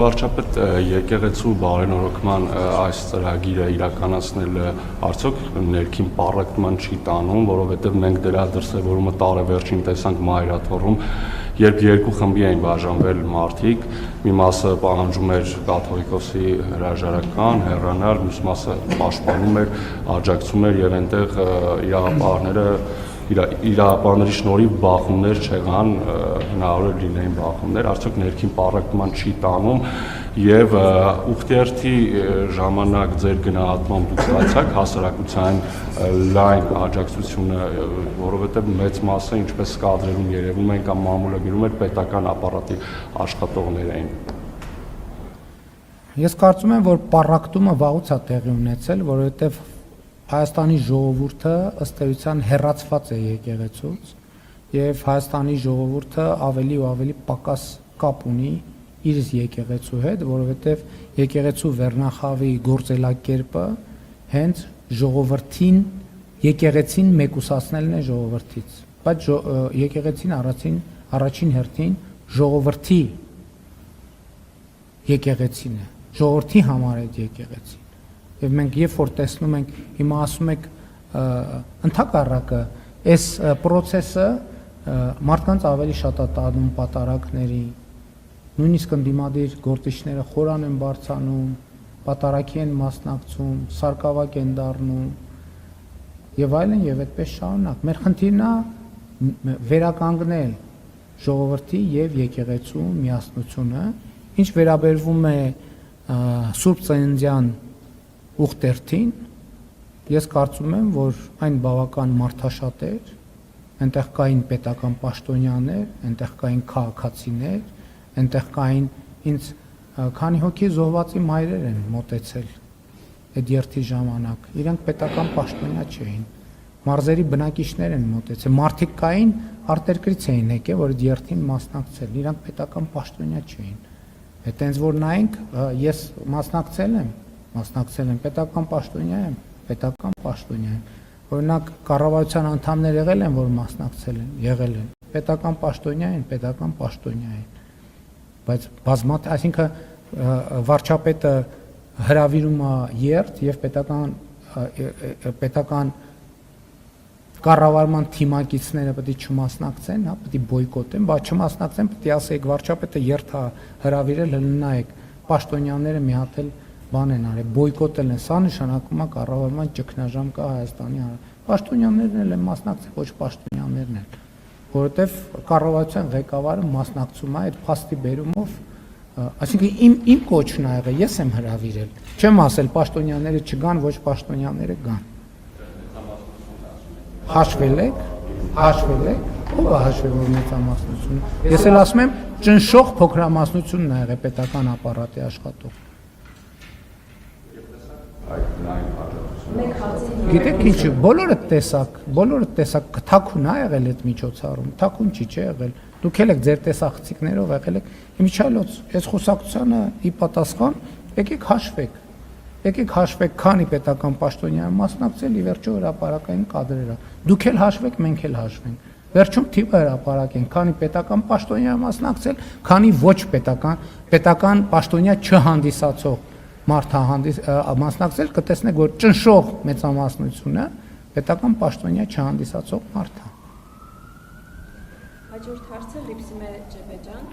Վարչապետ եկեղեցու բարենորոգման այս ծրագիրը իրականացնելը արդյոք ներքին պառակտման չի տանում, որովհետև մենք դրա դրսևորումը տարեվերջին տեսանք Մայրաթոռում, երբ երկու խմբի էին բաժանվել մարդիկ, մի մասը պահանջում էր կաթողիկոսի հրաժարական, հեռանալ, մյուս մասը պաշտպանում էր, աջակցում էր եւ այնտեղ իրապահների շնորհիվ բախումներ չեղան, հնարավոր լինեին բախումներ, արդյոք ներքին պառակտման չի տանում եւ ուխտերթի ժամանակ ձեր գնահատմամբ դուք ստացաք հասարակության լայն աջակցությունը, որովհետեւ մեծ մասը, ինչպես կադրերում երևում են կամ մամուլը գրում էր, պետական ապարատի աշխատողներ էին։ Ես կարծում եմ, որ պառակտումը վաղուց է տեղի ունեցել, որովհետեւ Հայաստանի ժողովուրդը ըստ էության հեռացված է եկեղեցուց եւ Հայաստանի ժողովուրդը ավելի ու ավելի պակաս կապ ունի իր եկեղեցու հետ, որովհետեւ եկեղեցու վերնախավի գործելակերպը հենց ժողովրդին եկեղեցին մեկուսացնելն է ժողովրդից, բայց եկեղեցին առաջին հերթին ժողովրդի եկեղեցին է, ժողովրդի համար է եկեղեցին։ Եվ մենք երբ որ տեսնում ենք, հիմա ասում եք ընդհակառակը, այս process-ը մարդկանց ավելի շատ է տանում պատարակների, նույնիսկ ընդդիմադիր գործիչները խորան են բարձանում, պատարակի են մասնակցում, սարկավակ են դառնում եւ այլն եւ այդպես շարունակ։ Մեր խնդիրն է վերականգնել ժողովրդի եւ եկեղեցու միասնությունը, ինչ վերաբերվում է Սուրբ Ծննդյան ուխտերթին, ես կարծում եմ, որ այն բավական մարդաշատ էր, այնտեղ կային պետական պաշտոնյաներ, այնտեղ կային քաղաքացիներ, այնտեղ կային ինձ քանի հոգի զոհվածի մայրեր են մոտեցել այդ երթի ժամանակ, իրանք պետական պաշտոնյա չէին, մարզերի բնակիչներ են մոտեցել, մարդիկ կային արտերկրից էին եկել, որ այդ երթին մասնակցել, իրանք պետական պաշտոնյա չէին, հետ այնց որ նայենք, ես մասնակցել եմ, պետական պաշտոնյա եմ, օրինակ կառավարության անդամներ եղել են, որ մասնակցել են, եղել են, պետական պաշտոնյա են, բայց բազմաթիվ, այսինքն վարչապետը հրավիրում է երթ եւ պետական կառավարման թիմակիցները պետք է չմասնակցեն, հա, պետք է բոյկոտեն, բայց չմասնակցեն, պետք է ասեք վարչապետը երթ է հրավիրել, նայեք, պաշտոնյաները մի հատ էլ բան են արել, բոյկոտել են, սա նշանակում է կառավարման ճգնաժամ կա Հայաստանի պաշտոնյաներն էլ են մասնակցել, ոչ պաշտոնյաներն էլ, որովհետև կառավարության ղեկավարը մասնակցում է այդ փաստի բերումով, այսինքն իմ կոչն ա եղել, ես եմ հրավիրել, չեմ ասել պաշտոնյաները չգան, ոչ պաշտոնյաները գան։ Հաշվել եք, ով է հաշվել, որ մեծամասնությունը։ Ես էլ ասում եմ, ճնշող փոքրամասնությունն ա եղել պետական ապարատի աշխատող։ Գիտեք ինչ, բոլորը տեսակ, թաքուն ա եղել այդ միջոցառում, թաքուն չի եղել, դուք էլ եք ձեր տեսախցիկներով եղել եք, իմիջիայլոց, այս խոսակցությանը ի պատասխան, եկեք հաշվեք, քանի պետական պաշտոնյա մասնակցել, ի վերջո հրապարակային կադրերը, դուք էլ հաշվեք, մենք էլ հաշվենք, վերջում թիվը հրապարակենք, քանի պետական պաշտոնյա մասնակցել, քանի ոչ պետական պաշտոնյա չհանդիսացող մարդ մասնակցել, կտեսնեք, որ ճնշող մեծամասնությունը պետական պաշտոնյա չհանդիսացող մարդ է։ Հաջորդ հարցը Լիպսիմե Ջեբեջան։